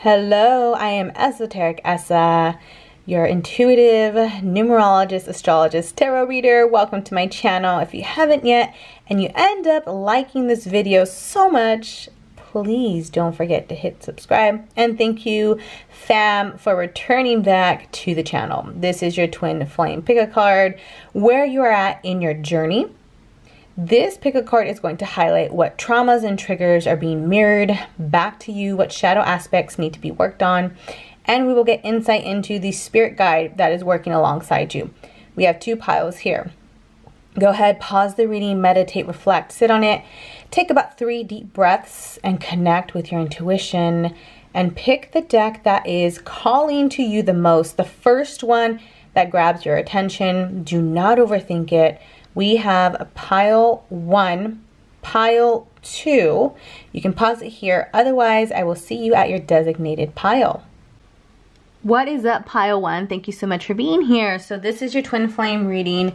Hello, I am Esoteric Essa, your intuitive numerologist, astrologist, tarot reader. Welcome to my channel. If you haven't yet and you end up liking this video so much, please don't forget to hit subscribe. And thank you, fam, for returning back to the channel. This is your twin flame pick a card, where you are at in your journey. This pick a card is going to highlight what traumas and triggers are being mirrored back to you, what shadow aspects need to be worked on, and we will get insight into the spirit guide that is working alongside you. We have two piles here. Go ahead, pause the reading, meditate, reflect, sit on it, take about 3 deep breaths and connect with your intuition and pick the deck that is calling to you the most. The first one that grabs your attention. Do not overthink it. We have pile 1, pile 2. You can pause it here. Otherwise, I will see you at your designated pile. What is up, pile 1? Thank you so much for being here. So this is your twin flame reading.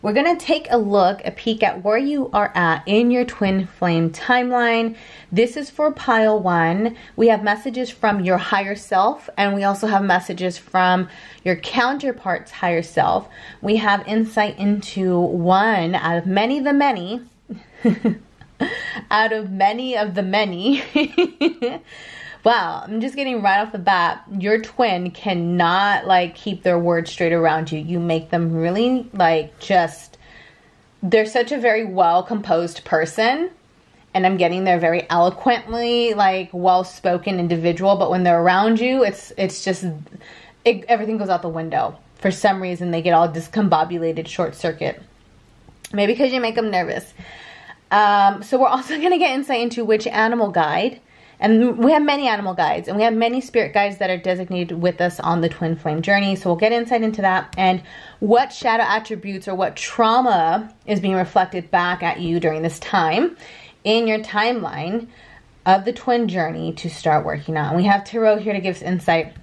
We're going to take a peek at where you are at in your twin flame timeline. This is for pile 1. We have messages from your higher self, and we also have messages from your counterpart's higher self. We have insight into one out of many of the many, out of many of the many. Wow, I'm just getting right off the bat, your twin cannot keep their word straight around you. You make them really they're such a very well composed person, and I'm getting they're very eloquently well spoken individual, but when they're around you, everything goes out the window. For some reason they get all discombobulated, short circuit. Maybe because you make them nervous. So we're also going to get insight into which animal guide. And we have many animal guides, and we have many spirit guides that are designated with us on the twin flame journey. So we'll get insight into that and what shadow attributes or what trauma is being reflected back at you during this time in your timeline of the twin journey to start working on. We have tarot here to give us insight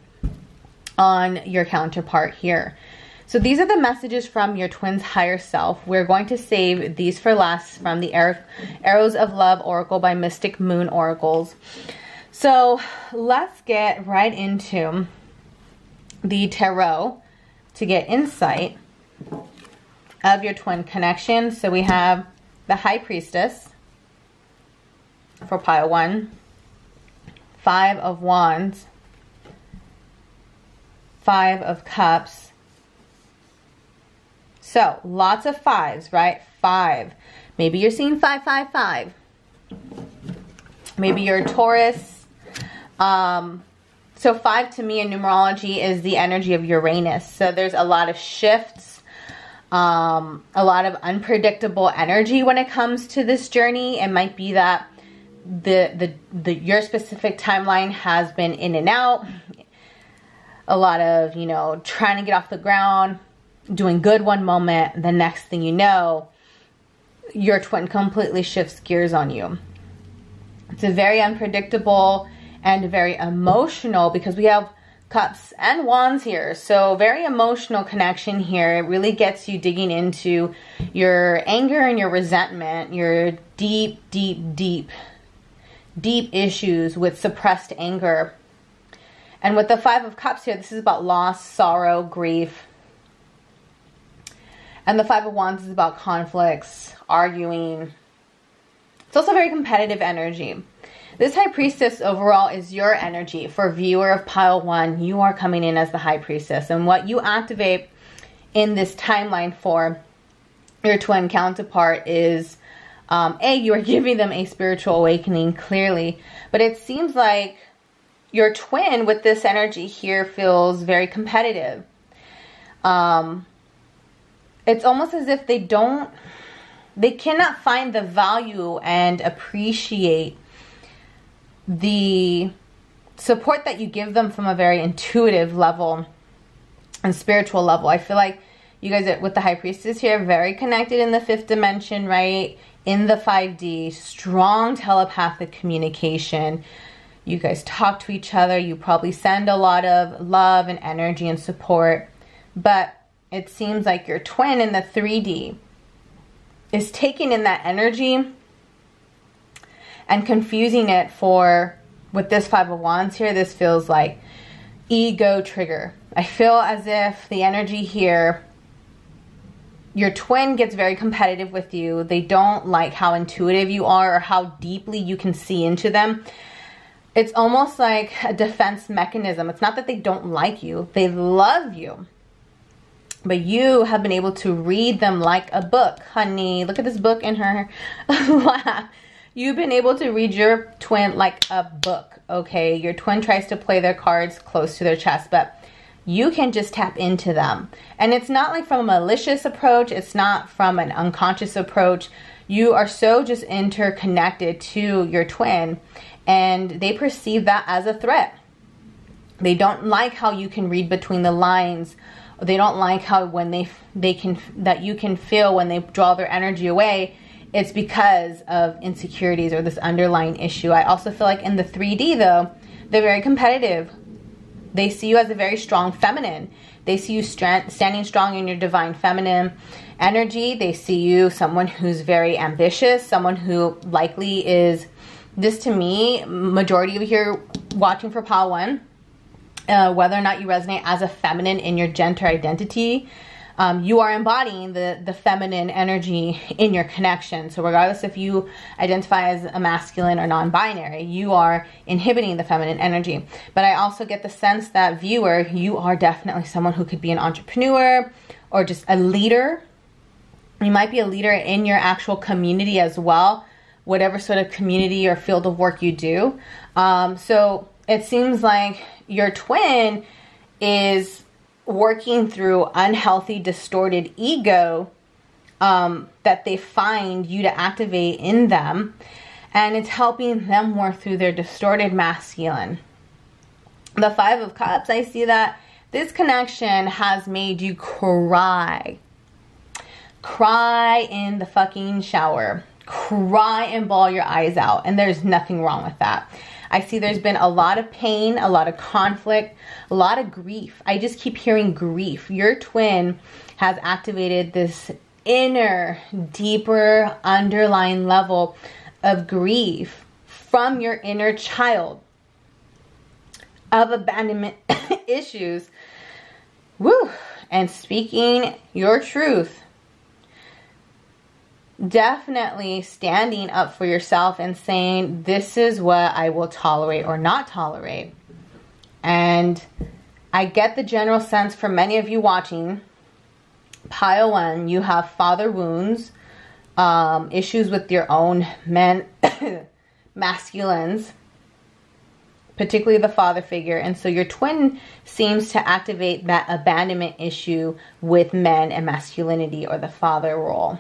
on your counterpart here. So these are the messages from your twin's higher self. We're going to save these for last from the Arrows of Love Oracle by Mystic Moon Oracles. So let's get right into the tarot to get insight of your twin connection. So we have the High Priestess for pile 1, 5 of Wands, 5 of Cups. So lots of 5s, right? 5. Maybe you're seeing 5, 5, 5. Maybe you're a Taurus. So 5 to me in numerology is the energy of Uranus. So there's a lot of shifts, a lot of unpredictable energy when it comes to this journey. It might be that your specific timeline has been in and out. A lot of, trying to get off the ground, doing good one moment, the next thing you know, your twin completely shifts gears on you. It's a very unpredictable and very emotional, because we have Cups and Wands here. So very emotional connection here. It really gets you digging into your anger and your resentment, your deep issues with suppressed anger. And with the 5 of Cups here, this is about loss, sorrow, grief. And the 5 of Wands is about conflicts, arguing. It's also very competitive energy. This High Priestess overall is your energy. For viewer of pile 1, you are coming in as the High Priestess. And what you activate in this timeline for your twin counterpart is, you are giving them a spiritual awakening, clearly. But it seems like your twin with this energy here feels very competitive. It's almost as if they cannot find the value and appreciate the support that you give them from a very intuitive level and spiritual level. I feel like you guys with the High Priestess here, very connected in the 5th dimension, right? In the 5D, strong telepathic communication. You guys talk to each other. You probably send a lot of love and energy and support. But it seems like your twin in the 3D is taking in that energy and confusing it for with this Five of Wands here, this feels like ego trigger. I feel as if the energy here, your twin gets very competitive with you. They don't like how intuitive you are or how deeply you can see into them. It's almost like a defense mechanism. It's not that they don't like you. They love you. But you have been able to read them like a book. Honey, look at this book in her lap. You've been able to read your twin like a book, okay? Your twin tries to play their cards close to their chest, but you can just tap into them. And it's not like from a malicious approach. It's not from an unconscious approach. You are so just interconnected to your twin, and they perceive that as a threat. They don't like how you can read between the lines. They don't like how when that you can feel when they draw their energy away, it's because of insecurities or this underlying issue. I also feel like in the 3D though, they're very competitive. They see you as a very strong feminine. They see you standing strong in your divine feminine energy. They see you someone who's very ambitious, someone who likely is, this to me, majority of you here watching for Pile 1, whether or not you resonate as a feminine in your gender identity, you are embodying the feminine energy in your connection. So regardless if you identify as a masculine or non-binary, you are inhibiting the feminine energy. But I also get the sense that, viewer, you are definitely someone who could be an entrepreneur or just a leader. You might be a leader in your actual community as well, whatever sort of community or field of work you do. So it seems like your twin is working through unhealthy, distorted ego that they find you to activate in them, and it's helping them work through their distorted masculine. The Five of Cups, I see that this connection has made you cry. Cry in the fucking shower. Cry and bawl your eyes out, and there's nothing wrong with that. I see there's been a lot of pain, a lot of conflict, a lot of grief. I just keep hearing grief. Your twin has activated this inner, deeper, underlying level of grief from your inner child of abandonment issues. Woo! And speaking your truth. Definitely standing up for yourself and saying, this is what I will tolerate or not tolerate. And I get the general sense for many of you watching, Pile 1, you have father wounds, issues with your own men, masculines, particularly the father figure. And so your twin seems to activate that abandonment issue with men and masculinity or the father role.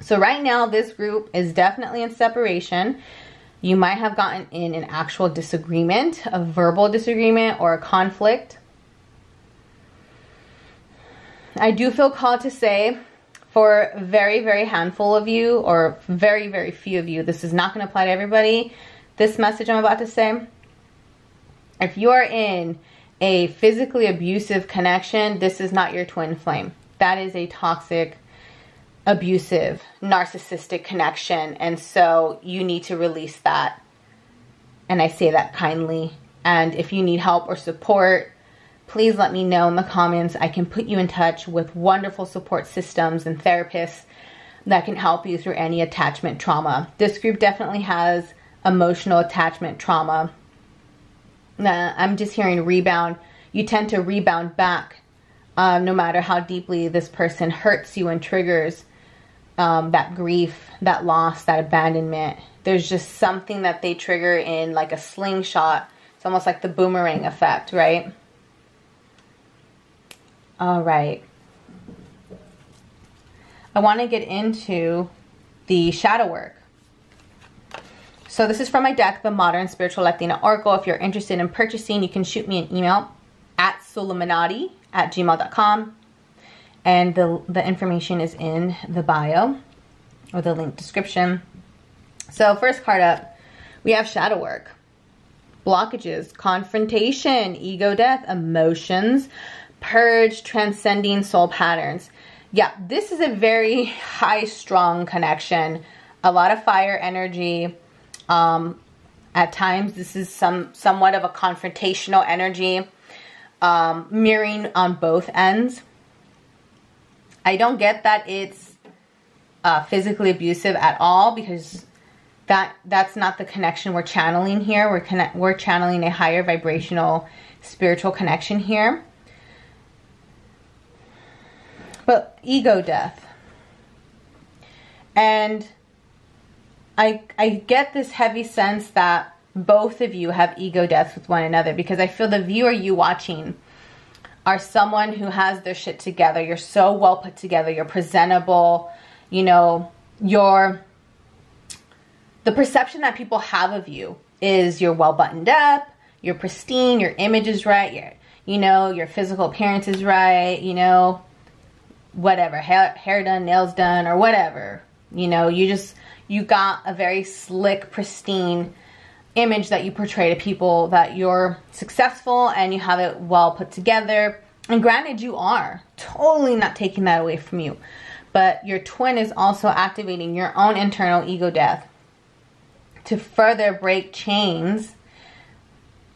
So right now, this group is definitely in separation. You might have gotten in an actual disagreement, a verbal disagreement or a conflict. I do feel called to say, for a very, very handful of you, or very, very few of you, this is not going to apply to everybody, this message I'm about to say. If you are in a physically abusive connection, this is not your twin flame. That is a toxic, abusive, narcissistic connection, and so you need to release that. And I say that kindly. And if you need help or support, please let me know in the comments. I can put you in touch with wonderful support systems and therapists that can help you through any attachment trauma. This group definitely has emotional attachment trauma. I'm just hearing rebound. You tend to rebound back no matter how deeply this person hurts you and triggers that grief, that loss, that abandonment. There's just something that they trigger in like a slingshot. It's almost like the boomerang effect, right? All right. I want to get into the shadow work. So this is from my deck, the Modern Spiritual Latina Oracle. If you're interested in purchasing, you can shoot me an email at solominati@gmail.com. And the information is in the bio or the link description. So first card up, we have shadow work. Blockages, confrontation, ego death, emotions, purge, transcending soul patterns. Yeah, this is a very high strong connection. A lot of fire energy. At times, this is somewhat of a confrontational energy, mirroring on both ends. I don't get that it's physically abusive at all, because that's not the connection we're channeling here. We're channeling a higher vibrational spiritual connection here. But ego death. And I get this heavy sense that both of you have ego deaths with one another, because I feel the viewer, you watching, are someone who has their shit together. You're so well put together. You're presentable. You know, the perception that people have of you is you're well buttoned up, you're pristine, your image is right, your physical appearance is right, whatever, hair done, nails done, or whatever. You got a very slick, pristine image that you portray to people, that you're successful and you have it well put together. And granted, you are. Totally not taking that away from you. But your twin is also activating your own internal ego death to further break chains.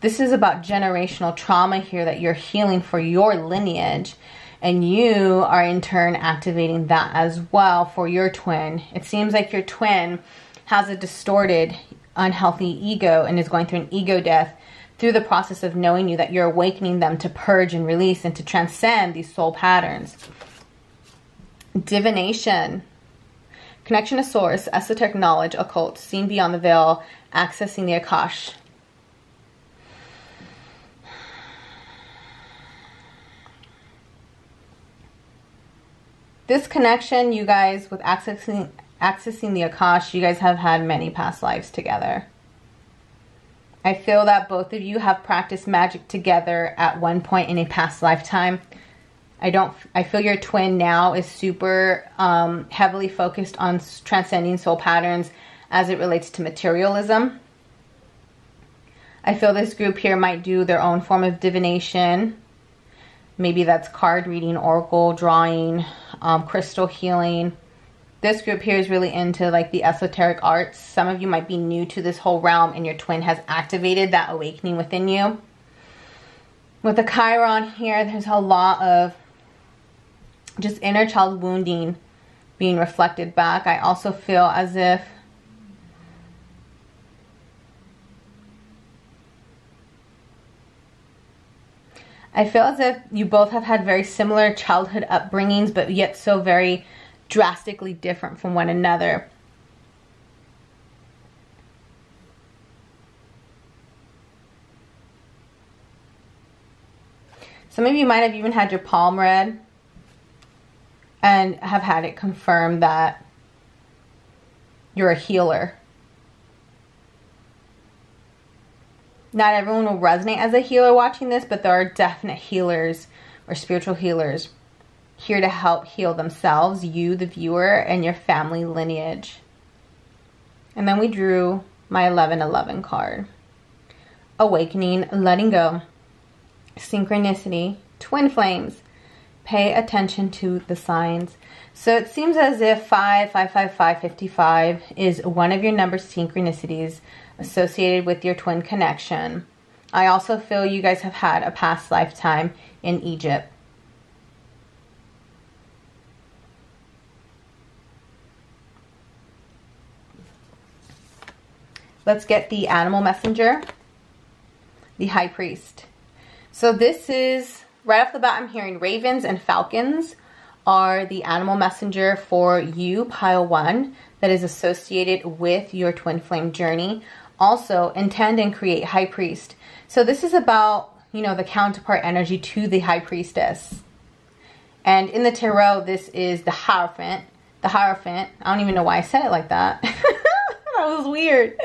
This is about generational trauma here that you're healing for your lineage. And you are in turn activating that as well for your twin. It seems like your twin has a distorted, unhealthy ego and is going through an ego death through the process of knowing you, that you're awakening them to purge and release and to transcend these soul patterns. Divination. Connection to source, esoteric knowledge, occult, seen beyond the veil, accessing the Akash. This connection, you guys, with accessing the Akash, you guys have had many past lives together. I feel that both of you have practiced magic together at one point in a past lifetime. I feel your twin now is super heavily focused on transcending soul patterns as it relates to materialism. I feel this group here might do their own form of divination. Maybe that's card reading, oracle, drawing, crystal healing. This group here is really into like the esoteric arts. Some of you might be new to this whole realm and your twin has activated that awakening within you. With the Chiron here, there's a lot of just inner child wounding being reflected back. I also feel as if you both have had very similar childhood upbringings, but yet so very drastically different from one another. Some of you might have even had your palm read and have had it confirmed that you're a healer. Not everyone will resonate as a healer watching this, but there are definite healers or spiritual healers here to help heal themselves, you, the viewer, and your family lineage. And then we drew my 1111 card. Awakening, letting go, synchronicity, twin flames. Pay attention to the signs. So it seems as if 5, 5, 5, 5, 55 is one of your number synchronicities associated with your twin connection. I also feel you guys have had a past lifetime in Egypt. Let's get the animal messenger, the high priest. So this is, right off the bat, I'm hearing ravens and falcons are the animal messenger for you, pile 1, that is associated with your twin flame journey. Also, intend and create high priest. So this is about, the counterpart energy to the high priestess. And in the tarot, this is the Hierophant. The Hierophant, I don't even know why I said it like that. That was weird.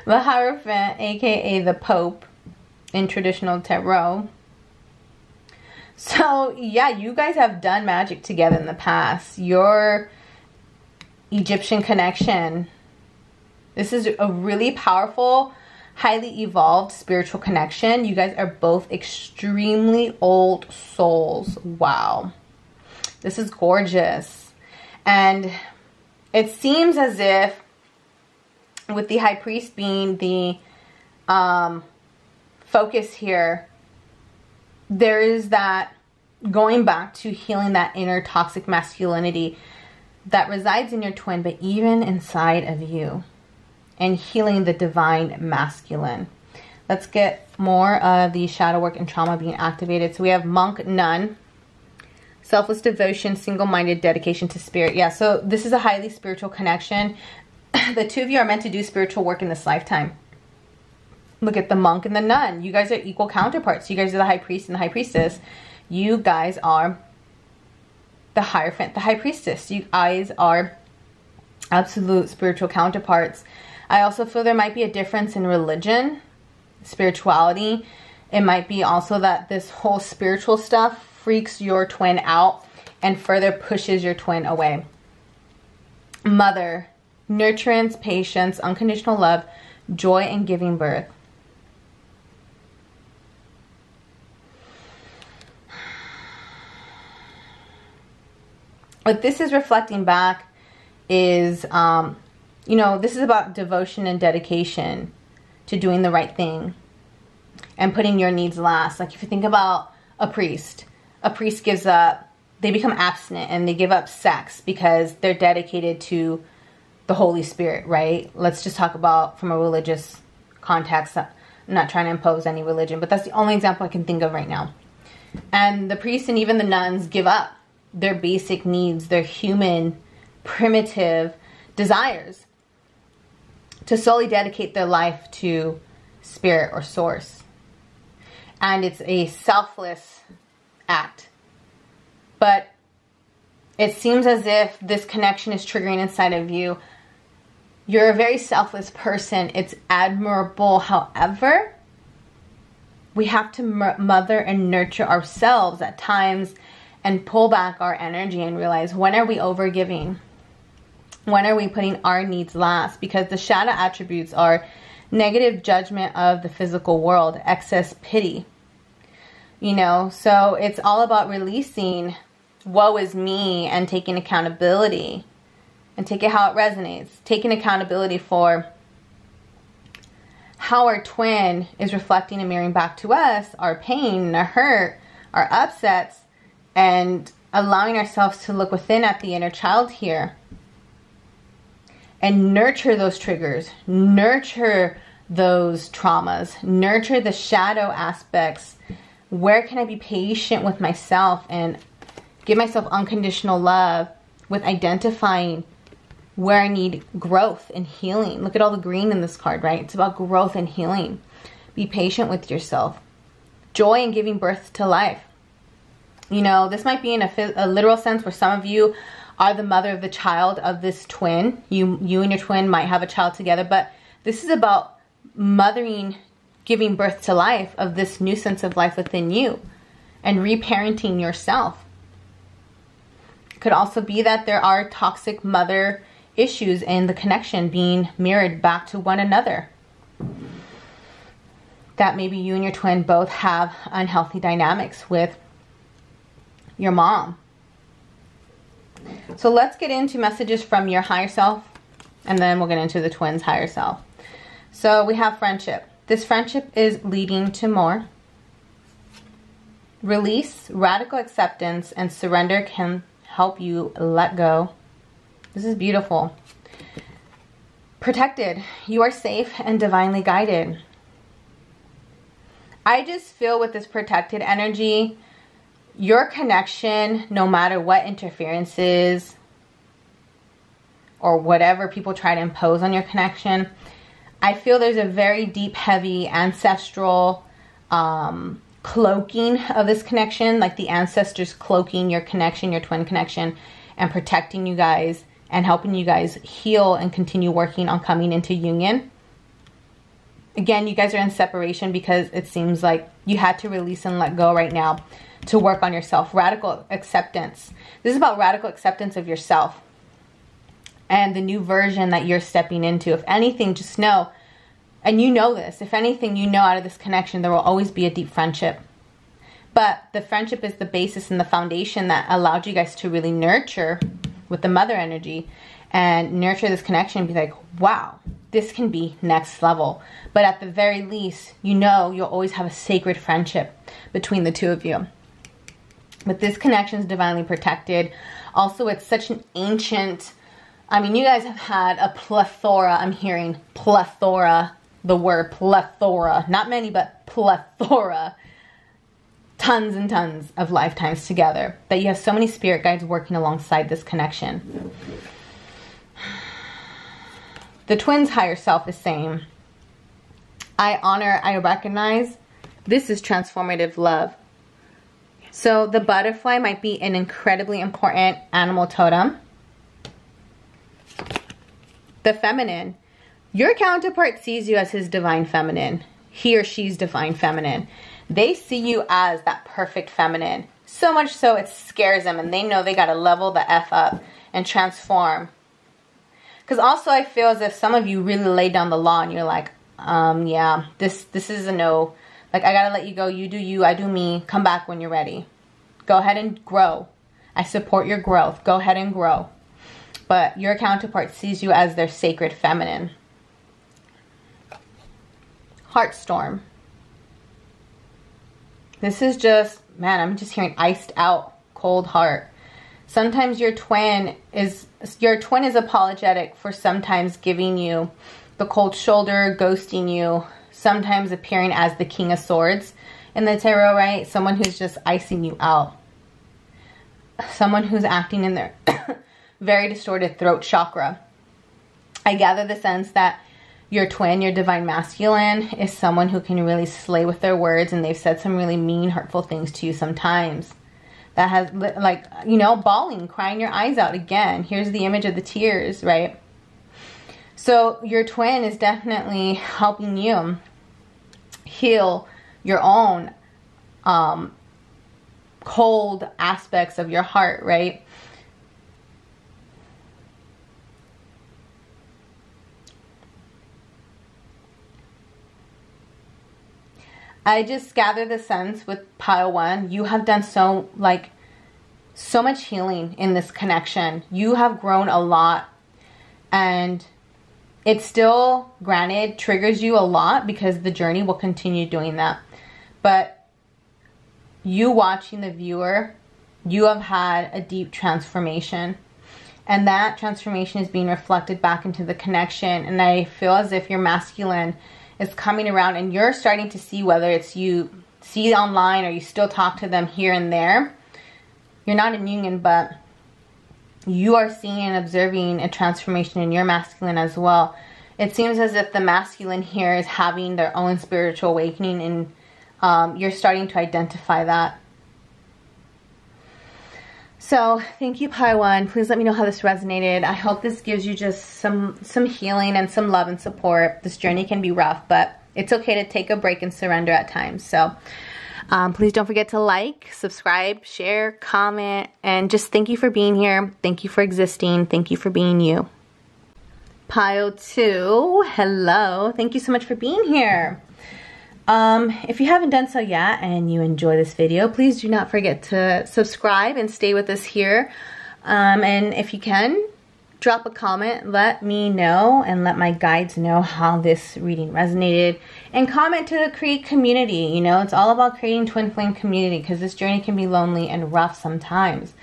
The Hierophant, aka the Pope in traditional tarot. So, yeah, you guys have done magic together in the past. Your Egyptian connection. This is a really powerful, highly evolved spiritual connection. You guys are both extremely old souls. Wow. This is gorgeous. And it seems as if with the high priest being the focus here, there is that going back to healing that inner toxic masculinity that resides in your twin, but even inside of you, and healing the divine masculine. Let's get more of the shadow work and trauma being activated. So we have monk, nun, selfless devotion, single-minded dedication to spirit. Yeah, so this is a highly spiritual connection. The two of you are meant to do spiritual work in this lifetime. Look at the monk and the nun. You guys are equal counterparts. You guys are the high priest and the high priestess. You guys are the Hierophant, the high priestess. You guys are absolute spiritual counterparts. I also feel there might be a difference in religion, spirituality. It might be also that this whole spiritual stuff freaks your twin out and further pushes your twin away. Mother, nurturance, patience, unconditional love, joy, and giving birth. What this is reflecting back is, you know, this is about devotion and dedication to doing the right thing and putting your needs last. Like if you think about a priest gives up, they become abstinent and they give up sex because they're dedicated to the Holy Spirit, right? Let's just talk about from a religious context. I'm not trying to impose any religion, but that's the only example I can think of right now. And the priests and even the nuns give up their basic needs, their human, primitive desires to solely dedicate their life to spirit or source. And it's a selfless act. But it seems as if this connection is triggering inside of you. You're a very selfless person. It's admirable. However, we have to mother and nurture ourselves at times and pull back our energy and realize, when are we overgiving? When are we putting our needs last? Because the shadow attributes are negative judgment of the physical world, excess pity. You know, so it's all about releasing woe is me and taking accountability. And take it how it resonates. Taking accountability for how our twin is reflecting and mirroring back to us, our pain, our hurt, our upsets, and allowing ourselves to look within at the inner child here and nurture those triggers, nurture those traumas, nurture the shadow aspects. Where can I be patient with myself and give myself unconditional love with identifying where I need growth and healing? Look at all the green in this card, right? It's about growth and healing. Be patient with yourself. Joy in giving birth to life. You know, this might be in a literal sense where some of you are the mother of the child of this twin. You and your twin might have a child together, but this is about mothering, giving birth to life of this new sense of life within you and reparenting yourself. It could also be that there are toxic mother issues in the connection being mirrored back to one another. That maybe you and your twin both have unhealthy dynamics with your mom. So let's get into messages from your higher self, and then we'll get into the twins' higher self. So we have friendship. This friendship is leading to more. Release, radical acceptance, and surrender can help you let go. This is beautiful. Protected. You are safe and divinely guided. I just feel with this protected energy, your connection, no matter what interferences or whatever people try to impose on your connection, I feel there's a very deep, heavy ancestral cloaking of this connection, like the ancestors cloaking your connection, your twin connection, and protecting you guys and helping you guys heal and continue working on coming into union. Again, you guys are in separation because it seems like you had to release and let go right now to work on yourself. Radical acceptance. This is about radical acceptance of yourself and the new version that you're stepping into. If anything, just know, and you know this, if anything, you know out of this connection, there will always be a deep friendship. But the friendship is the basis and the foundation that allowed you guys to really nurture with the mother energy and nurture this connection and be like, wow, this can be next level. But at the very least, you know you'll always have a sacred friendship between the two of you. But this connection is divinely protected. Also, it's such an ancient, I mean, you guys have had a plethora, I'm hearing plethora, the word plethora, not many, but plethora, tons and tons of lifetimes together, that you have so many spirit guides working alongside this connection. The twins' higher self is saying, I honor, I recognize, this is transformative love. So the butterfly might be an incredibly important animal totem. The feminine, your counterpart sees you as his divine feminine. He or she's divine feminine. They see you as that perfect feminine. So much so it scares them, and they know they got to level the F up and transform. Because also I feel as if some of you really laid down the law and you're like, yeah, this is a no. Like, I got to let you go. You do you, I do me. Come back when you're ready. Go ahead and grow. I support your growth. Go ahead and grow. But your counterpart sees you as their sacred feminine. Heartstorm. This is just, man, I'm just hearing iced out, cold heart. Sometimes your twin is apologetic for sometimes giving you the cold shoulder, ghosting you, sometimes appearing as the King of Swords in the tarot, right? Someone who's just icing you out. Someone who's acting in their very distorted throat chakra. I gather the sense that your twin, your divine masculine, is someone who can really slay with their words, and they've said some really mean, hurtful things to you sometimes. That has, like, you know, bawling, crying your eyes out again. Here's the image of the tears, right? So your twin is definitely helping you heal your own cold aspects of your heart, right? I just gather the sense with pile 1, you have done so much healing in this connection. You have grown a lot, and it still, granted, triggers you a lot because the journey will continue doing that. But you watching the viewer, you have had a deep transformation, and that transformation is being reflected back into the connection. And I feel as if your masculine is coming around, and you're starting to see, whether it's you see online or you still talk to them here and there. You're not in union, but you are seeing and observing a transformation in your masculine as well. It seems as if the masculine here is having their own spiritual awakening, and you're starting to identify that. So thank you, Pi 1. Please let me know how this resonated. I hope this gives you just some healing and some love and support. This journey can be rough, but it's okay to take a break and surrender at times. So please don't forget to like, subscribe, share, comment, and just thank you for being here. Thank you for existing. Thank you for being you. Pile 2, hello. Thank you so much for being here. If you haven't done so yet and you enjoy this video, please do not forget to subscribe and stay with us here. And if you can, drop a comment, let me know and let my guides know how this reading resonated. And comment to create community. You know, it's all about creating twin flame community, because this journey can be lonely and rough sometimes.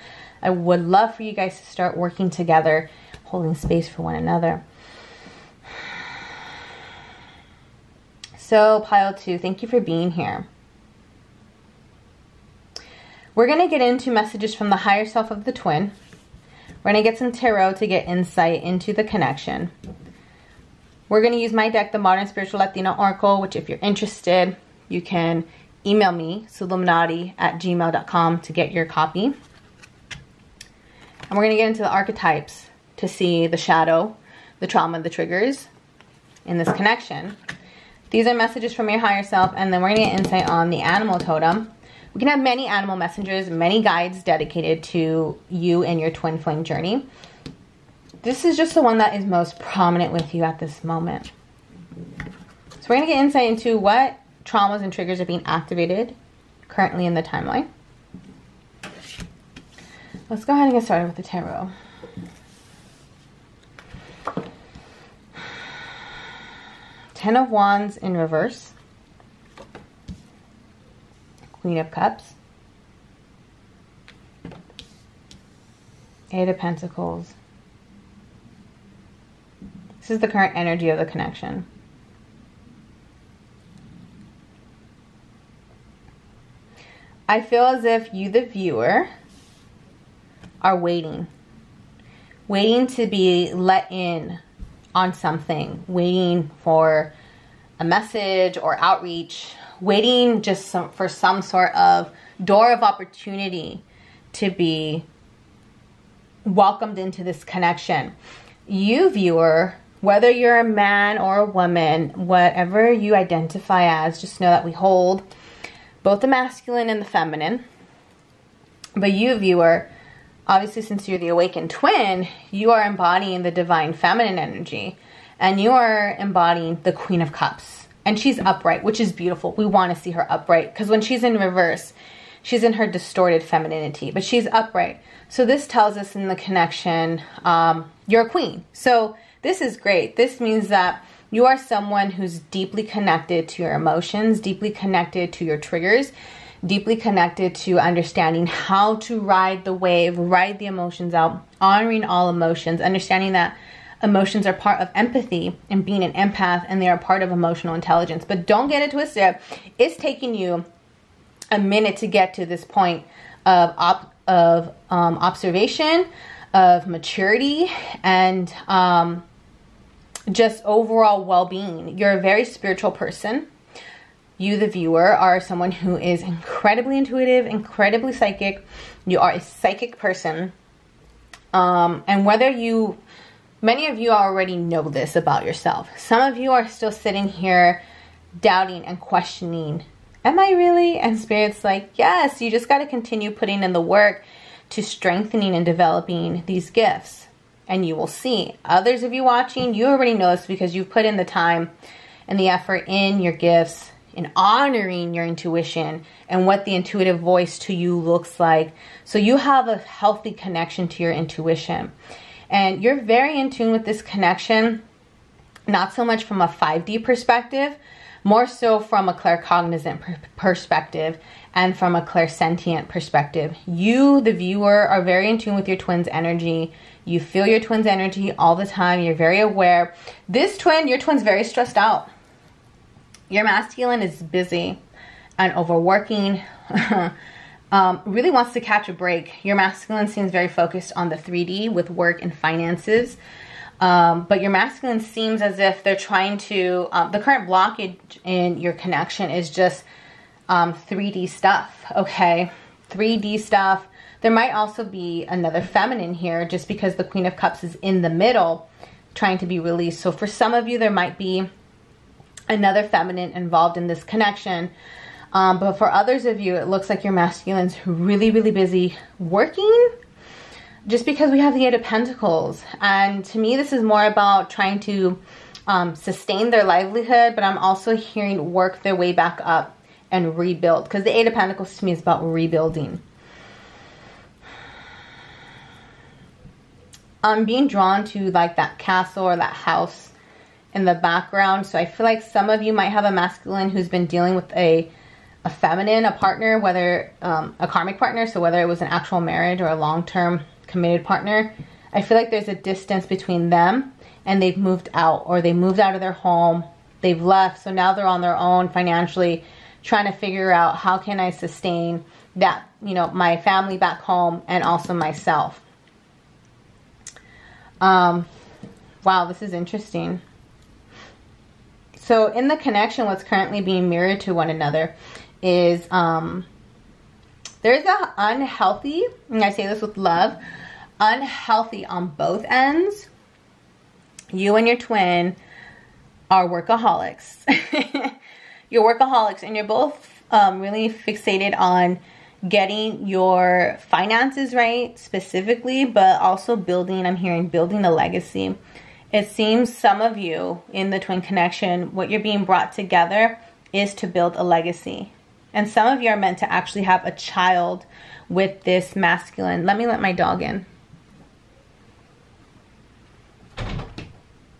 I would love for you guys to start working together, holding space for one another. So, pile 2, thank you for being here. We're going to get into messages from the higher self of the twin. We're going to get some tarot to get insight into the connection. We're going to use my deck, the Modern Spiritual Latina Oracle, which if you're interested, you can email me, suliminati@gmail.com, to get your copy. And we're going to get into the archetypes to see the shadow, the trauma, the triggers in this connection. These are messages from your higher self, and then we're going to get insight on the animal totem. We can have many animal messengers, many guides dedicated to you and your twin flame journey. This is just the one that is most prominent with you at this moment. So we're going to get insight into what traumas and triggers are being activated currently in the timeline. Let's go ahead and get started with the tarot. Ten of Wands in reverse. Queen of Cups. Eight of Pentacles. This is the current energy of the connection. I feel as if you, the viewer, are waiting to be let in on something, waiting for a message or outreach, waiting just for some sort of door of opportunity to be welcomed into this connection. You, viewer, whether you're a man or a woman, whatever you identify as, just know that we hold both the masculine and the feminine. But you, viewer, obviously since you're the awakened twin, you are embodying the divine feminine energy. And you are embodying the Queen of Cups. And she's upright, which is beautiful. We want to see her upright. Because when she's in reverse, she's in her distorted femininity. But she's upright. So this tells us in the connection, you're a queen. So this is great. This means that you are someone who's deeply connected to your emotions, deeply connected to your triggers, deeply connected to understanding how to ride the wave, ride the emotions out, honoring all emotions, understanding that emotions are part of empathy and being an empath, and they are part of emotional intelligence. But don't get it twisted. It's taking you a minute to get to this point of observation, of maturity, and just overall well-being. You're a very spiritual person. You, the viewer, are someone who is incredibly intuitive, incredibly psychic. You are a psychic person. And whether you, many of you already know this about yourself. Some of you are still sitting here doubting and questioning, am I really? And Spirit's like, yes, you just got to continue putting in the work to strengthening and developing these gifts. And you will see. Others of you watching, you already know this because you've put in the time and the effort in your gifts, in honoring your intuition and what the intuitive voice to you looks like. So you have a healthy connection to your intuition. And you're very in tune with this connection, not so much from a 5D perspective, more so from a claircognizant perspective and from a clairsentient perspective. You, the viewer, are very in tune with your twin's energy. You feel your twin's energy all the time. You're very aware. This twin, your twin's very stressed out. Your masculine is busy and overworking. Really wants to catch a break. Your masculine seems very focused on the 3D with work and finances. But your masculine seems as if they're trying to, the current blockage in your connection is just 3D stuff, okay? 3D stuff. There might also be another feminine here just because the Queen of Cups is in the middle trying to be released. So for some of you, there might be another feminine involved in this connection. But for others of you, it looks like your masculine's really, really busy working just because we have the Eight of Pentacles. And to me, this is more about trying to sustain their livelihood, but I'm also hearing work their way back up and rebuild, because the Eight of Pentacles to me is about rebuilding. I'm being drawn to like that castle or that house in the background. So I feel like some of you might have a masculine who's been dealing with a feminine, a partner, whether a karmic partner, so whether it was an actual marriage or a long-term committed partner. I feel like there's a distance between them and they've moved out, or they moved out of their home, they've left, so now they're on their own financially, trying to figure out how can I sustain that, you know, my family back home and also myself. Wow, this is interesting. So in the connection, what's currently being mirrored to one another is there's a unhealthy, and I say this with love, unhealthy on both ends. You and your twin are workaholics. You're workaholics, and you're both really fixated on getting your finances right specifically, but also building, I'm hearing, building a legacy. It seems some of you in the twin connection, what you're being brought together is to build a legacy. And some of you are meant to actually have a child with this masculine. Let me let my dog in.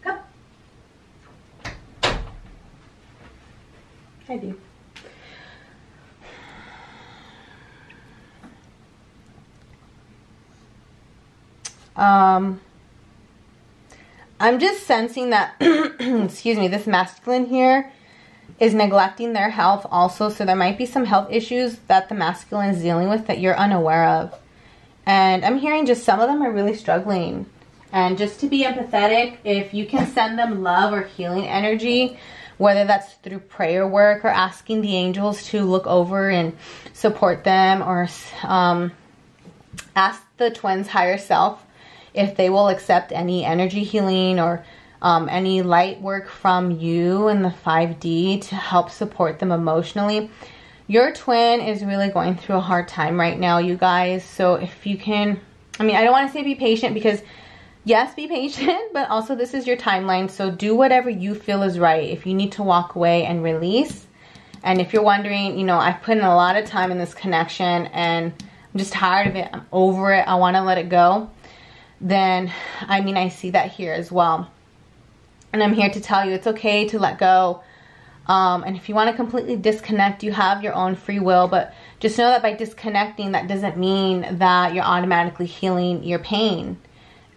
Come. I do. I'm just sensing that, excuse me, this masculine here is neglecting their health also. So there might be some health issues that the masculine is dealing with that you're unaware of. And I'm hearing just some of them are really struggling. And just to be empathetic, if you can send them love or healing energy, whether that's through prayer work or asking the angels to look over and support them, or ask the twins' higher self if they will accept any energy healing or any light work from you in the 5D to help support them emotionally. Your twin is really going through a hard time right now, you guys. So if you can, I mean, I don't want to say be patient, because yes, be patient, but also this is your timeline. So do whatever you feel is right. If you need to walk away and release, and if you're wondering, you know, I've put in a lot of time in this connection and I'm just tired of it, I'm over it, I want to let it go, then, I mean, I see that here as well. And I'm here to tell you it's okay to let go. And if you want to completely disconnect, you have your own free will. But just know that by disconnecting, that doesn't mean that you're automatically healing your pain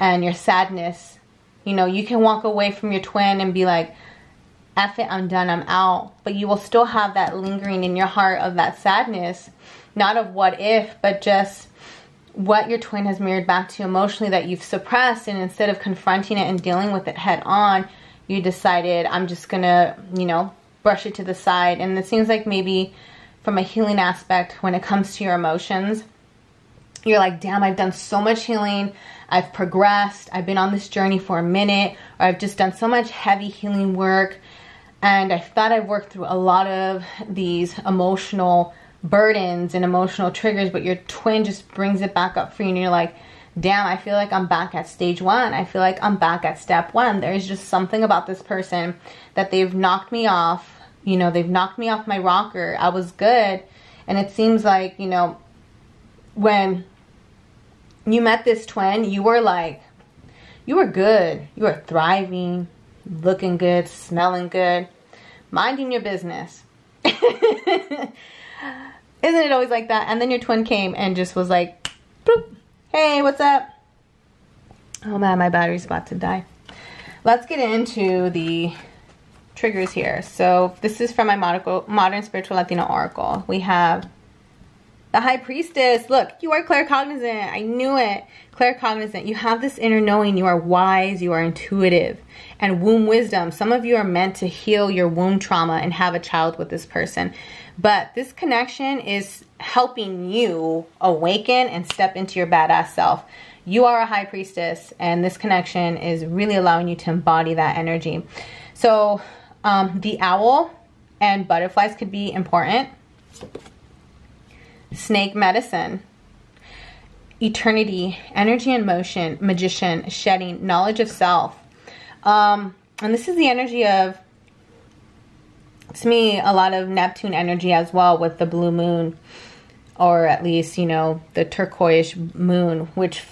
and your sadness. You know, you can walk away from your twin and be like, F it, I'm done, I'm out. But you will still have that lingering in your heart of that sadness. Not of what if, but just what your twin has mirrored back to you emotionally that you've suppressed. And instead of confronting it and dealing with it head on, you decided, I'm just gonna, you know, brush it to the side. And it seems like maybe from a healing aspect, when it comes to your emotions, you're like, damn, I've done so much healing, I've progressed, I've been on this journey for a minute, or I've just done so much heavy healing work, and I thought I've worked through a lot of these emotional burdens and emotional triggers, but your twin just brings it back up for you, and you're like, damn, I feel like I'm back at stage one. I feel like I'm back at step one. There's just something about this person that they've knocked me off. You know, they've knocked me off my rocker. I was good. And it seems like, you know, when you met this twin, you were like, you were good. You were thriving, looking good, smelling good, minding your business. Isn't it always like that? And then your twin came and just was like, bloop. Hey, what's up? Oh man, my battery's about to die. Let's get into the triggers here. So this is from my Modern Spiritual Latina Oracle. We have the High Priestess. Look, you are claircognizant. I knew it. Claircognizant. You have this inner knowing. You are wise. You are intuitive. And womb wisdom. Some of you are meant to heal your womb trauma and have a child with this person. But this connection is helping you awaken and step into your badass self. You are a High Priestess, and this connection is really allowing you to embody that energy. So the owl and butterflies could be important. Snake medicine, eternity, energy and motion, magician, shedding, knowledge of self. And this is the energy of, to me, a lot of Neptune energy as well, with the blue moon, or at least, you know, the turquoise moon, which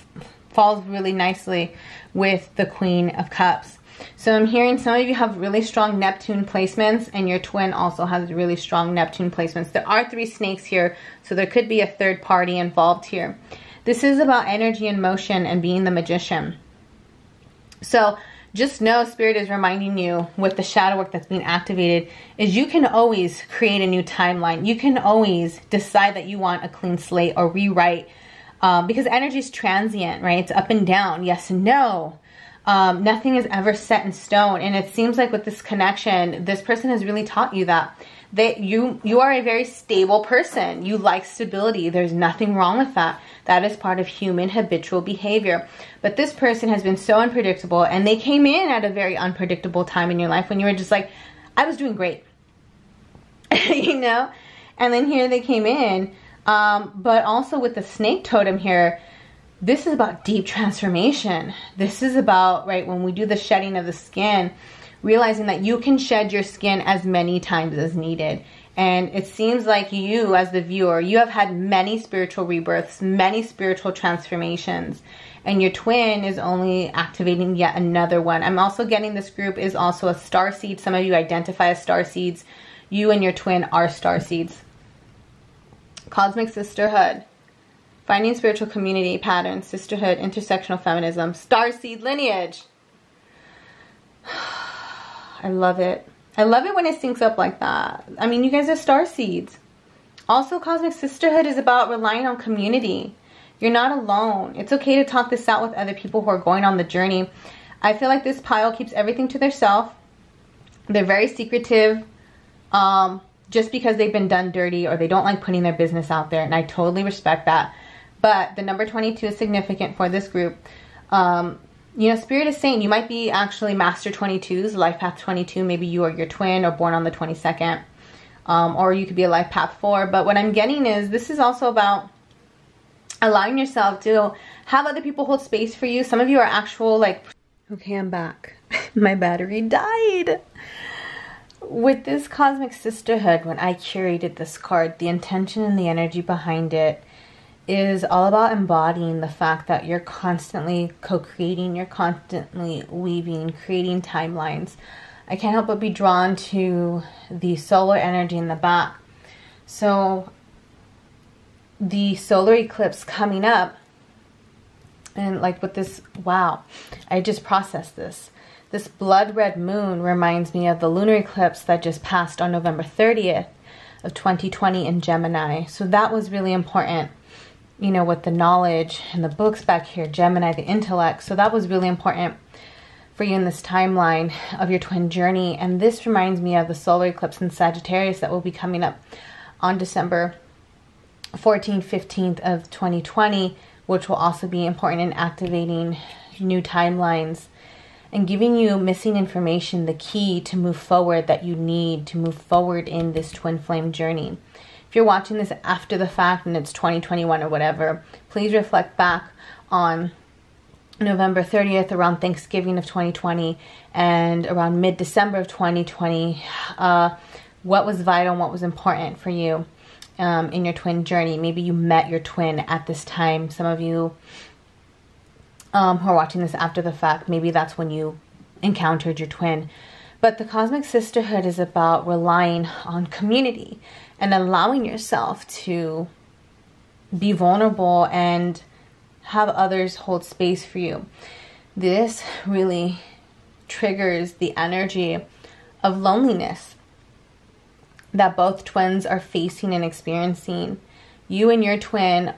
falls really nicely with the Queen of Cups. So I'm hearing some of you have really strong Neptune placements, and your twin also has really strong Neptune placements. There are 3 snakes here, so there could be a third party involved here. This is about energy and motion and being the magician. So just know Spirit is reminding you with the shadow work that's being activated is you can always create a new timeline. You can always decide that you want a clean slate or rewrite, because energy is transient, right? It's up and down, yes and no. Nothing is ever set in stone. And it seems like with this connection, this person has really taught you that you are a very stable person. You like stability. There's nothing wrong with that. That is part of human habitual behavior. But this person has been so unpredictable, and they came in at a very unpredictable time in your life when you were just like, I was doing great, you know? And then here they came in. But also with the snake totem here, this is about deep transformation. This is about, right, when we do the shedding of the skin, realizing that you can shed your skin as many times as needed. And it seems like you, as the viewer, you have had many spiritual rebirths, many spiritual transformations, and your twin is only activating yet another one. I'm also getting this group is also a star seed. Some of you identify as star seeds. You and your twin are starseeds. Cosmic sisterhood. Finding spiritual community, patterns, sisterhood, intersectional feminism, starseed lineage. I love it. I love it when it syncs up like that. I mean, you guys are starseeds. Also, cosmic sisterhood is about relying on community. You're not alone. It's okay to talk this out with other people who are going on the journey. I feel like this pile keeps everything to themselves. They're very secretive, just because they've been done dirty, or they don't like putting their business out there. And I totally respect that. But the number 22 is significant for this group. You know, Spirit is saying you might be actually Master 22s, Life Path 22. Maybe you are your twin or born on the 22nd. Or you could be a Life Path 4. But what I'm getting is this is also about allowing yourself to have other people hold space for you. Some of you are actual, like... Okay, I'm back. My battery died. With this cosmic sisterhood, when I curated this card, the intention and the energy behind it is all about embodying the fact that you're constantly co-creating, you're constantly weaving, creating timelines. I can't help but be drawn to the solar energy in the back. So the solar eclipse coming up, and like with this, wow, I just processed this. This blood red moon reminds me of the lunar eclipse that just passed on November 30th of 2020 in Gemini. So that was really important. You know, with the knowledge and the books back here, Gemini, the intellect. So that was really important for you in this timeline of your twin journey. And this reminds me of the solar eclipse in Sagittarius that will be coming up on December 14th, 15th of 2020, which will also be important in activating new timelines and giving you missing information, the key to move forward that you need to move forward in this twin flame journey. If you're watching this after the fact and it's 2021 or whatever, please reflect back on November 30th, around Thanksgiving of 2020, and around mid-December of 2020, what was vital and what was important for you in your twin journey. Maybe you met your twin at this time. Some of you who are watching this after the fact, maybe that's when you encountered your twin. But the cosmic sisterhood is about relying on community and allowing yourself to be vulnerable and have others hold space for you. This really triggers the energy of loneliness that both twins are facing and experiencing. You and your twin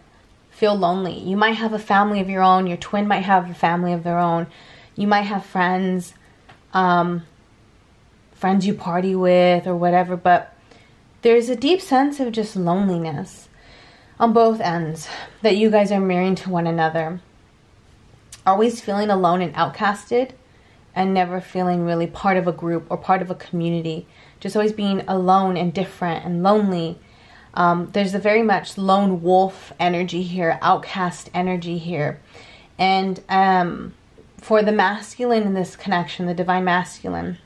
feel lonely. You might have a family of your own. Your twin might have a family of their own. You might have friends, friends you party with or whatever, but there's a deep sense of just loneliness on both ends, that you guys are marrying to one another. Always feeling alone and outcasted, and never feeling really part of a group or part of a community. Just always being alone and different and lonely. There's a very much lone wolf energy here, outcast energy here. And for the masculine in this connection, the divine masculine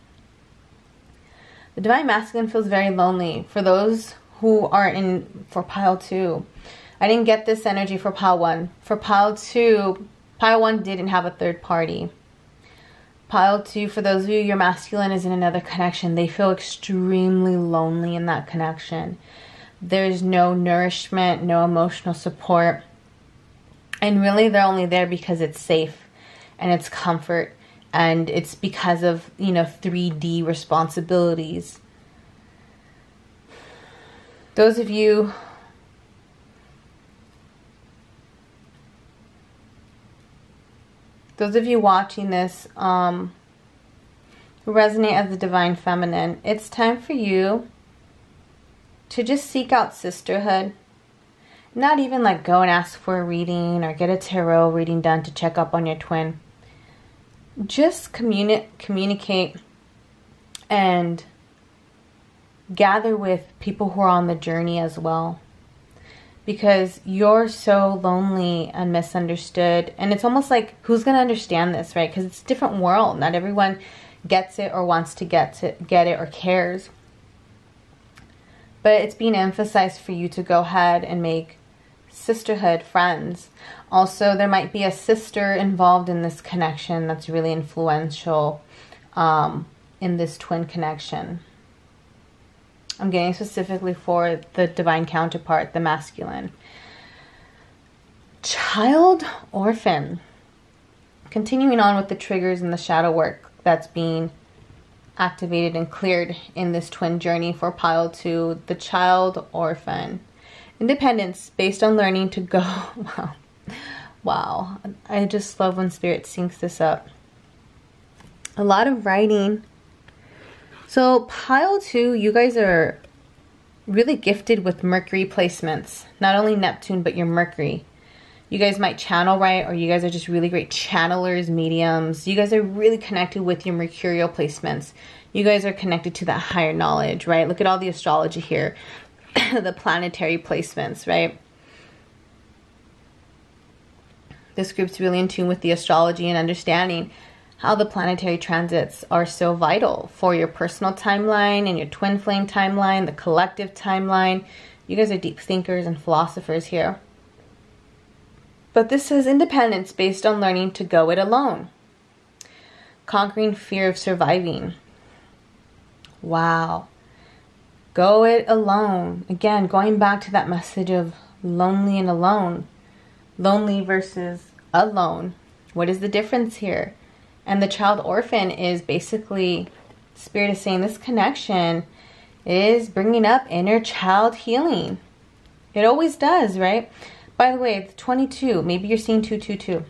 feels very lonely. For those who are in for pile 2, I didn't get this energy for pile 1. For pile 2, pile 1 didn't have a third party. Pile 2, for those of you, your masculine is in another connection. They feel extremely lonely in that connection. There's no nourishment, no emotional support. And really, they're only there because it's safe and it's comfort. And it's because of, 3D responsibilities. Those of you watching this who resonate as the divine feminine, it's time for you to just seek out sisterhood. Not even like go and ask for a reading or get a tarot reading done to check up on your twin. Just communicate and gather with people who are on the journey as well. Because you're so lonely and misunderstood. And it's almost like, who's going to understand this, right? Because it's a different world. Not everyone gets it or wants to get it or cares. But it's being emphasized for you to go ahead and make sisterhood friends. Also, there might be a sister involved in this connection that's really influential in this twin connection. I'm getting specifically for the divine counterpart, the masculine. Child orphan. Continuing on with the triggers and the shadow work that's being activated and cleared in this twin journey for pile 2, the child orphan. Independence based on learning to go. Wow. I just love when spirit syncs this up. A lot of writing. So pile 2, you guys are really gifted with Mercury placements. Not only Neptune, but your Mercury. You guys might channel right, or you guys are just really great channelers, mediums. You guys are really connected with your mercurial placements. You guys are connected to that higher knowledge, right? Look at all the astrology here. The planetary placements, right? This group's really in tune with the astrology and understanding how the planetary transits are so vital for your personal timeline and your twin flame timeline, the collective timeline. You guys are deep thinkers and philosophers here. But this says independence based on learning to go it alone. Conquering fear of surviving. Wow. Go it alone. Again, going back to that message of lonely and alone. Lonely versus alone. What is the difference here? And the child orphan is basically, spirit is saying this connection is bringing up inner child healing. It always does, right? By the way, it's 22. Maybe you're seeing 222.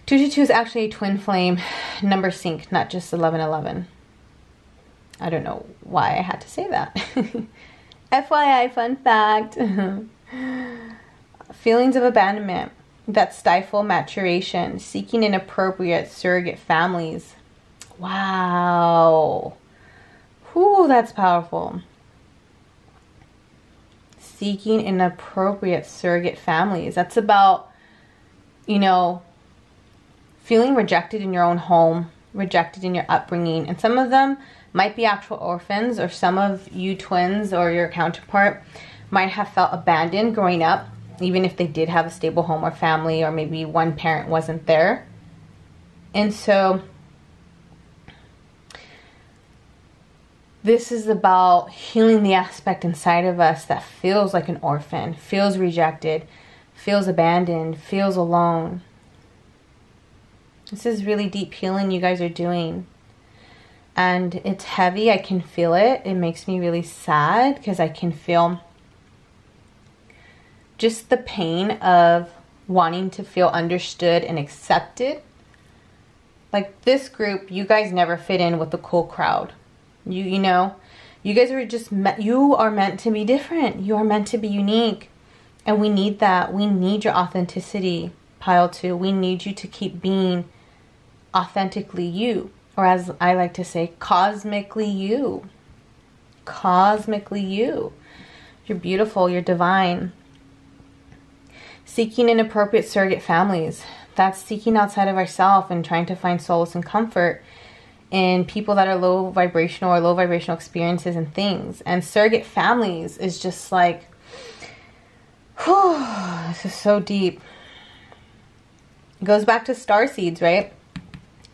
222 is actually a twin flame number sync, not just 1111. I don't know why I had to say that. FYI, fun fact. Feelings of abandonment that stifle maturation, seeking inappropriate surrogate families. Wow. Whew, that's powerful. Seeking inappropriate surrogate families. That's about, you know, feeling rejected in your own home, rejected in your upbringing. And some of them might be actual orphans, or some of you twins or your counterpart might have felt abandoned growing up, even if they did have a stable home or family, or maybe one parent wasn't there. And so this is about healing the aspect inside of us that feels like an orphan, feels rejected, feels abandoned, feels alone. This is really deep healing you guys are doing. And it's heavy. I can feel it. It makes me really sad because I can feel just the pain of wanting to feel understood and accepted. Like this group, you guys never fit in with the cool crowd. You know, you guys are just, you are meant to be different. You are meant to be unique. And we need that. We need your authenticity, pile 2. We need you to keep being authentically you. Or as I like to say, cosmically you. Cosmically you. You're beautiful. You're divine. Seeking inappropriate surrogate families. That's seeking outside of ourselves and trying to find solace and comfort in people that are low vibrational or low vibrational experiences and things. And surrogate families is just like, whew, this is so deep. It goes back to starseeds, right?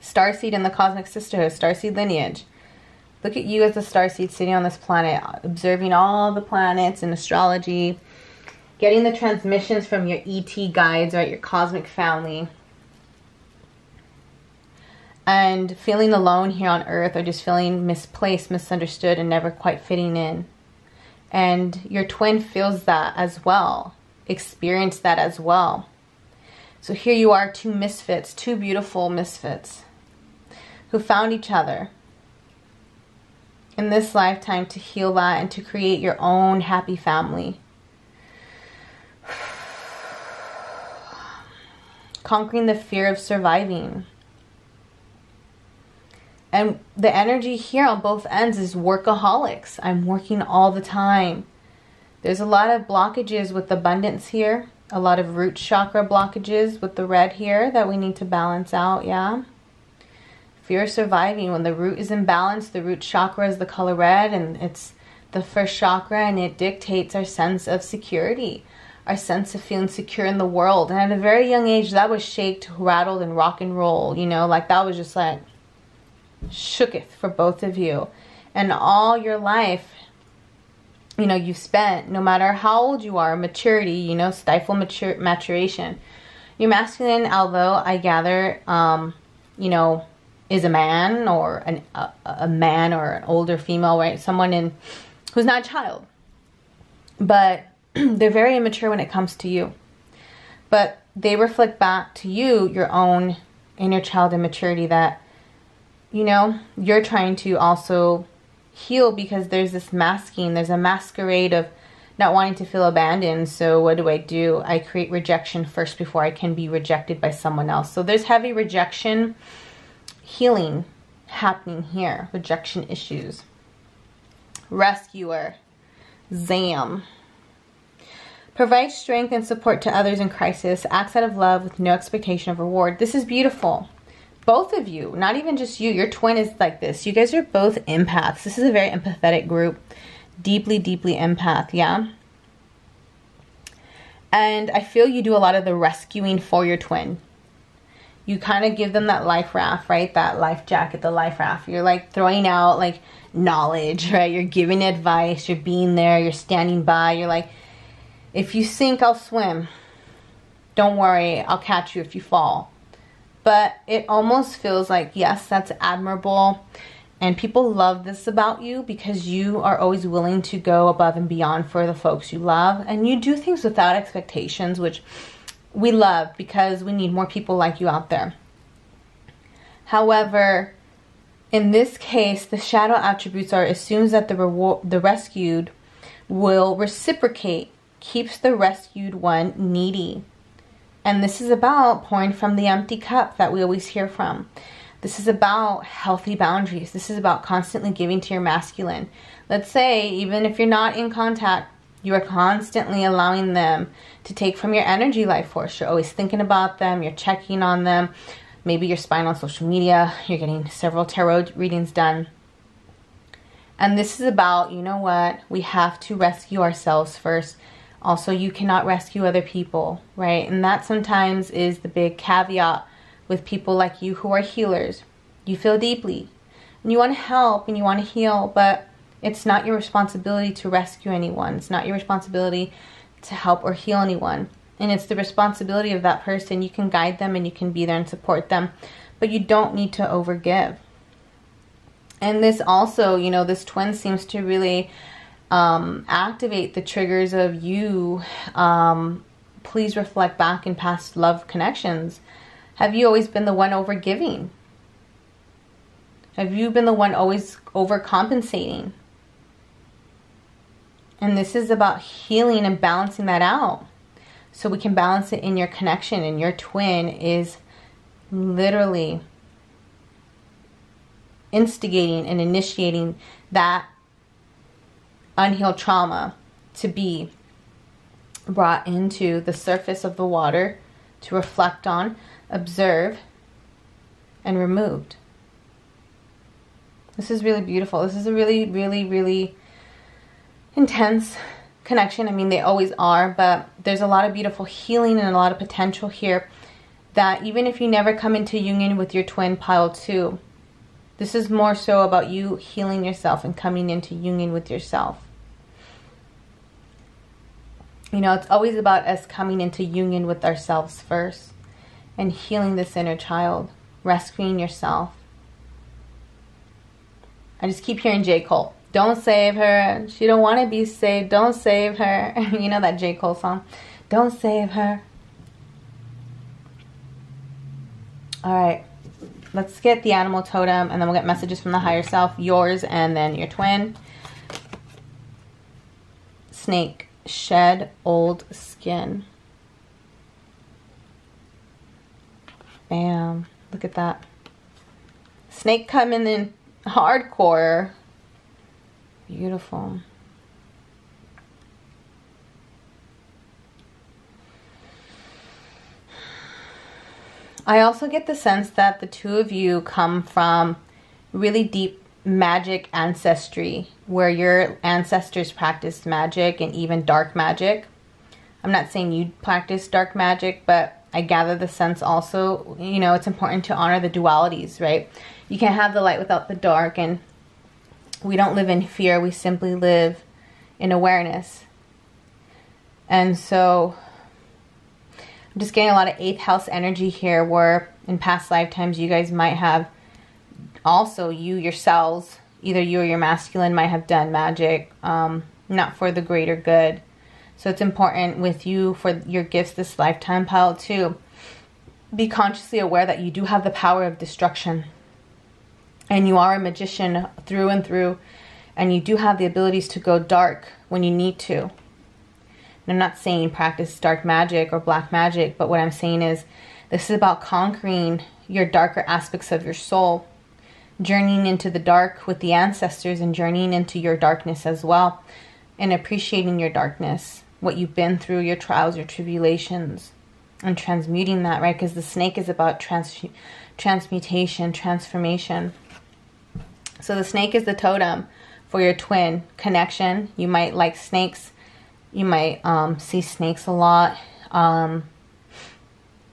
Starseed in the cosmic sisterhood, starseed lineage. Look at you as a starseed sitting on this planet, observing all the planets in astrology, getting the transmissions from your ET guides, right? Your cosmic family. And feeling alone here on Earth, or just feeling misplaced, misunderstood, and never quite fitting in. And your twin feels that as well. Experience that as well. So here you are, two misfits, two beautiful misfits, who found each other in this lifetime to heal that and to create your own happy family. Conquering the fear of surviving. And the energy here on both ends is workaholics. I'm working all the time. There's a lot of blockages with abundance here. A lot of root chakra blockages with the red here that we need to balance out, yeah? Fear of surviving. When the root is imbalanced, the root chakra is the color red, and it's the first chakra, and it dictates our sense of security, our sense of feeling secure in the world. And at a very young age, that was shaked, rattled, and rock and roll, you know? Like that was just like shooketh for both of you. And all your life, you know, you've spent, no matter how old you are, maturity, you know, stifle maturation. Your masculine, although I gather, you know, is a man or a man or an older female, right? Someone who's not a child. But they're very immature when it comes to you. But they reflect back to you your own inner child immaturity that, you know, you're trying to also heal, because there's this masking, there's a masquerade of not wanting to feel abandoned. So what do? I create rejection first before I can be rejected by someone else. So there's heavy rejection healing happening here. Rejection issues. Rescuer. Zam. Provide strength and support to others in crisis. Acts out of love with no expectation of reward. This is beautiful. Both of you, not even just you. Your twin is like this. You guys are both empaths. This is a very empathetic group. Deeply, deeply empath, yeah? And I feel you do a lot of the rescuing for your twin. You kind of give them that life raft, right? That life jacket, the life raft. You're like throwing out like knowledge, right? You're giving advice. You're being there. You're standing by. You're like, if you sink, I'll swim. Don't worry, I'll catch you if you fall. But it almost feels like, yes, that's admirable. And people love this about you because you are always willing to go above and beyond for the folks you love. And you do things without expectations, which we love because we need more people like you out there. However, in this case, the shadow attributes are assumes that the rescued will reciprocate, keeps the rescued one needy. And this is about pouring from the empty cup that we always hear from. This is about healthy boundaries. This is about constantly giving to your masculine. Let's say, even if you're not in contact, you are constantly allowing them to take from your energy life force. You're always thinking about them. You're checking on them. Maybe you're spying on social media. You're getting several tarot readings done. And this is about, you know what? We have to rescue ourselves first. Also, you cannot rescue other people, right? And that sometimes is the big caveat with people like you who are healers. You feel deeply and you want to help and you want to heal, but it's not your responsibility to rescue anyone. It's not your responsibility to help or heal anyone. And it's the responsibility of that person. You can guide them and you can be there and support them, but you don't need to overgive. And this also, you know, this twin seems to really activate the triggers of you. Please reflect back in past love connections. Have you always been the one overgiving? Have you been the one always overcompensating? And this is about healing and balancing that out. So we can balance it in your connection. And your twin is literally instigating and initiating that unhealed trauma to be brought into the surface of the water to reflect on, observe, and removed. This is really beautiful. This is a really, really, really intense connection. I mean, they always are, but there's a lot of beautiful healing and a lot of potential here that even if you never come into union with your twin pile 2, this is more so about you healing yourself and coming into union with yourself. You know, it's always about us coming into union with ourselves first and healing this inner child, rescuing yourself. I just keep hearing J. Cole. Don't save her. She don't want to be saved. Don't save her. You know that J. Cole song? Don't save her. All right. Let's get the animal totem and then we'll get messages from the higher self, yours and then your twin. Snake. Shed old skin. Bam. Look at that. Snake coming in hardcore. Beautiful. I also get the sense that the two of you come from really deep magic ancestry, where your ancestors practiced magic and even dark magic. I'm not saying you practice dark magic, but I gather the sense also, you know, it's important to honor the dualities, right? You can't have the light without the dark, and We don't live in fear. We simply live in awareness. And so I'm just getting a lot of 8th house energy here, where in past lifetimes you guys might have also, you yourselves, either you or your masculine, might have done magic, not for the greater good. So it's important with you, for your gifts this lifetime, pile, to be consciously aware that you do have the power of destruction. And you are a magician through and through. And you do have the abilities to go dark when you need to. And I'm not saying practice dark magic or black magic, but what I'm saying is this is about conquering your darker aspects of your soul. Journeying into the dark with the ancestors, and journeying into your darkness as well. And appreciating your darkness, what you've been through, your trials, your tribulations, and transmuting that, right? Because the snake is about transmutation, transformation. So the snake is the totem for your twin connection. You might like snakes. You might see snakes a lot.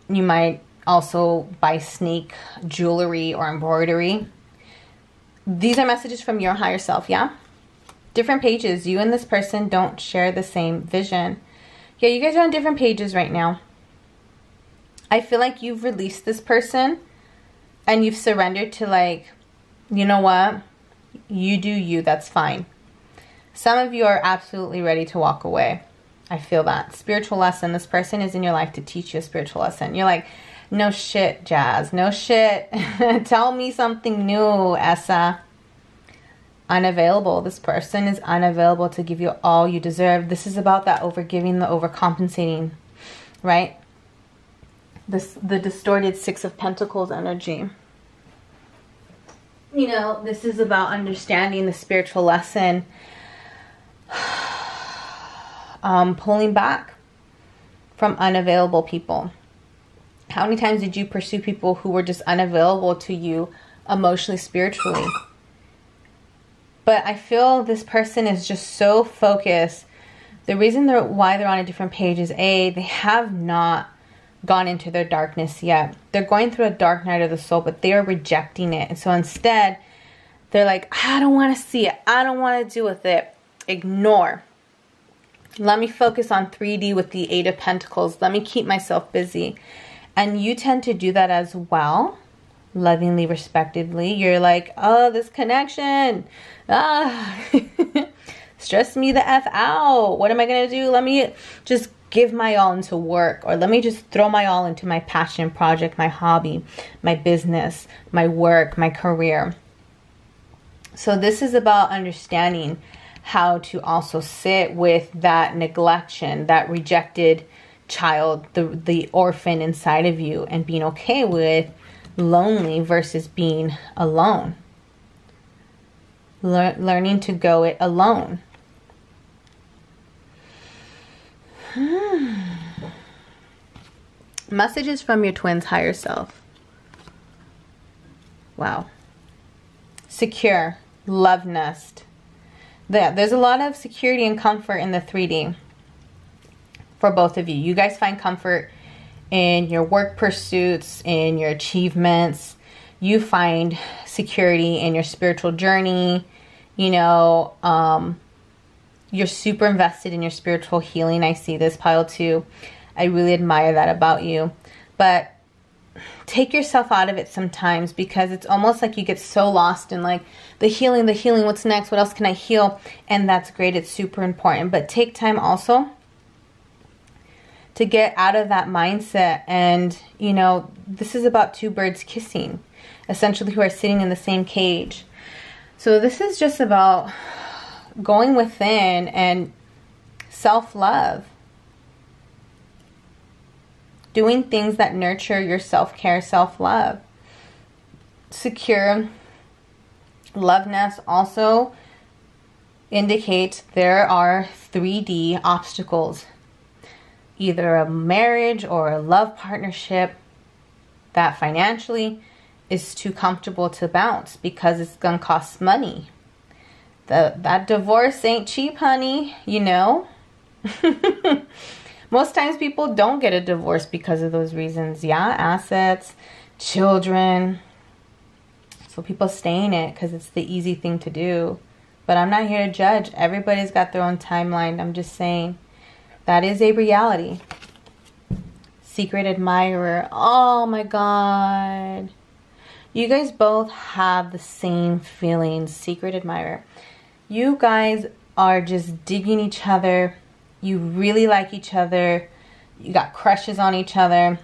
You might also buy snake jewelry or embroidery. These are messages from your higher self, yeah? Different pages. You and this person don't share the same vision. Yeah, you guys are on different pages right now. I feel like you've released this person and you've surrendered to, like, you know what? You do you. That's fine. Some of you are absolutely ready to walk away. I feel that. Spiritual lesson. This person is in your life to teach you a spiritual lesson. You're like, no shit, Jazz. No shit. Tell me something new, Essa. Unavailable. This person is unavailable to give you all you deserve. This is about that overgiving, the overcompensating, right? The distorted 6 of Pentacles energy. You know, this is about understanding the spiritual lesson. Pulling back from unavailable people. How many times did you pursue people who were just unavailable to you emotionally, spiritually? But I feel this person is just so focused. The reason why they're on a different page is A, they have not gone into their darkness yet. They're going through a dark night of the soul, but they are rejecting it. And so instead, they're like, I don't want to see it. I don't want to deal with it. Ignore. Let me focus on 3D with the 8 of Pentacles. Let me keep myself busy. And you tend to do that as well. Lovingly, respectively. You're like, oh, this connection. Stress me the F out. What am I going to do? Let me just give my all into work. Or let me just throw my all into my passion project, my hobby, my business, my work, my career. So this is about understanding how to also sit with that neglection, that rejected child, the orphan inside of you, and being okay with lonely versus being alone. Learning to go it alone. Messages from your twin's higher self. Wow. Secure. Love nest. There's a lot of security and comfort in the 3D for both of you. You guys find comfort in your work pursuits, in your achievements. You find security in your spiritual journey. You know, you're super invested in your spiritual healing. I see this, pile 2. I really admire that about you. But take yourself out of it sometimes, because it's almost like you get so lost in like the healing, what's next, what else can I heal? And that's great. It's super important. But take time also to get out of that mindset. And, you know, this is about 2 birds kissing, essentially, who are sitting in the same cage. So this is just about going within and self-love. Doing things that nurture your self-care, self-love. Secure. Love nest also indicates there are 3D obstacles. Either a marriage or a love partnership that financially is too comfortable to bounce because it's going to cost money. That divorce ain't cheap, honey, you know. Most times people don't get a divorce because of those reasons. Yeah, assets, children. So people stay in it because it's the easy thing to do. But I'm not here to judge. Everybody's got their own timeline. I'm just saying that is a reality. Secret admirer. Oh my God. You guys both have the same feelings. Secret admirer. You guys are just digging each other. You really like each other. You got crushes on each other.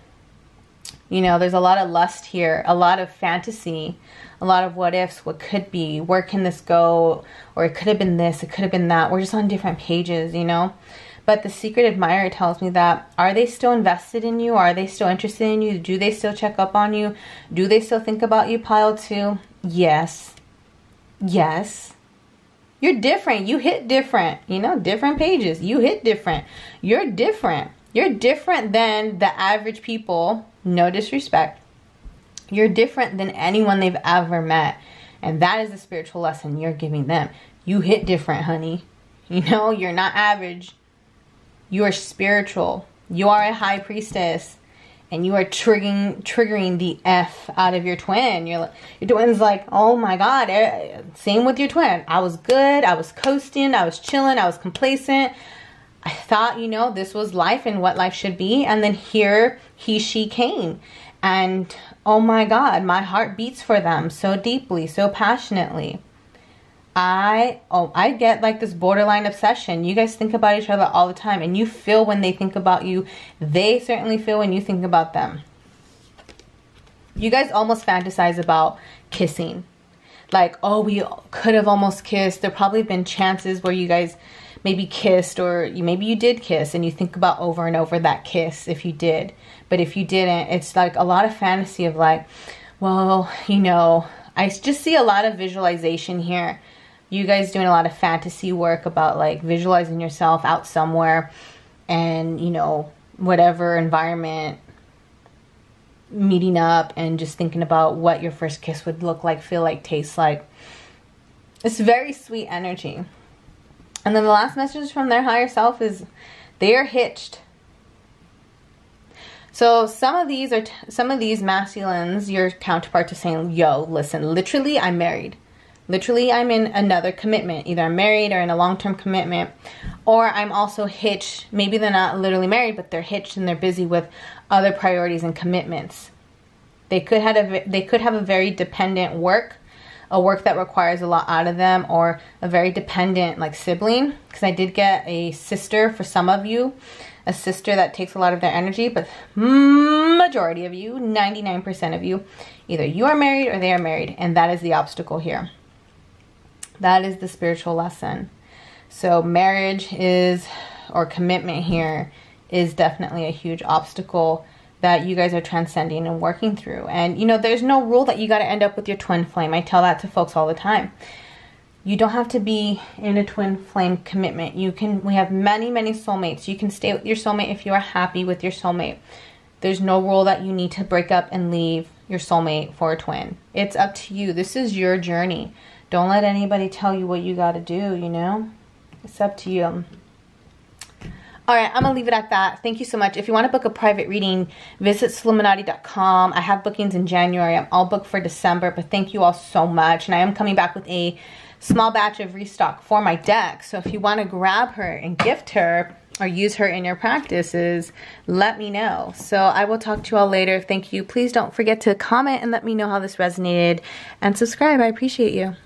You know, there's a lot of lust here, a lot of fantasy, a lot of what ifs, what could be, where can this go, or it could have been this, it could have been that. We're just on different pages, you know. But the secret admirer tells me that, are they still invested in you? Are they still interested in you? Do they still check up on you? Do they still think about you, pile 2? Yes. Yes. You're different. You hit different. You know, different pages. You hit different. You're different. You're different than the average people. No disrespect. You're different than anyone they've ever met. And that is the spiritual lesson you're giving them. You hit different, honey. You know, you're not average. You are spiritual. You are a high priestess. And you are triggering the F out of your twin. Your twin's like, oh my God. Same with your twin. I was good. I was coasting. I was chilling. I was complacent. I thought, you know, this was life and what life should be. And then here she came. And oh my God, my heart beats for them so deeply, so passionately. I get like this borderline obsession. You guys think about each other all the time, and you feel when they think about you. They certainly feel when you think about them. You guys almost fantasize about kissing. Like, oh, we could have almost kissed. There probably been chances where you guys maybe kissed, or maybe you did kiss, and you think about over and over that kiss if you did. But if you didn't, it's like a lot of fantasy of like, well, you know, I just see a lot of visualization here. You guys doing a lot of fantasy work about like visualizing yourself out somewhere and, you know, whatever environment, meeting up and just thinking about what your first kiss would look like, feel like, taste like. It's very sweet energy. And then the last message from their higher self is they are hitched. So some of these masculines, your counterparts are saying, yo, listen, literally I'm married. Literally, I'm in another commitment. Either I'm married or in a long-term commitment, or I'm also hitched. Maybe they're not literally married, but they're hitched and they're busy with other priorities and commitments. They could have a very dependent work, a work that requires a lot out of them, or a very dependent like sibling. Because I did get a sister for some of you, a sister that takes a lot of their energy, but majority of you, 99% of you, either you are married or they are married, and that is the obstacle here. That is the spiritual lesson. So marriage is, or commitment here, is definitely a huge obstacle that you guys are transcending and working through. And, you know, there's no rule that you got to end up with your twin flame. I tell that to folks all the time. You don't have to be in a twin flame commitment. We have many, many soulmates. You can stay with your soulmate if you are happy with your soulmate. There's no rule that you need to break up and leave your soulmate for a twin. It's up to you. This is your journey. Don't let anybody tell you what you got to do, you know? It's up to you. All right, I'm going to leave it at that. Thank you so much. If you want to book a private reading, visit Sluminati.com. I have bookings in January. I'm all booked for December, but thank you all so much. And I am coming back with a small batch of restock for my deck. So if you want to grab her and gift her or use her in your practices, let me know. So I will talk to you all later. Thank you. Please don't forget to comment and let me know how this resonated. And subscribe. I appreciate you.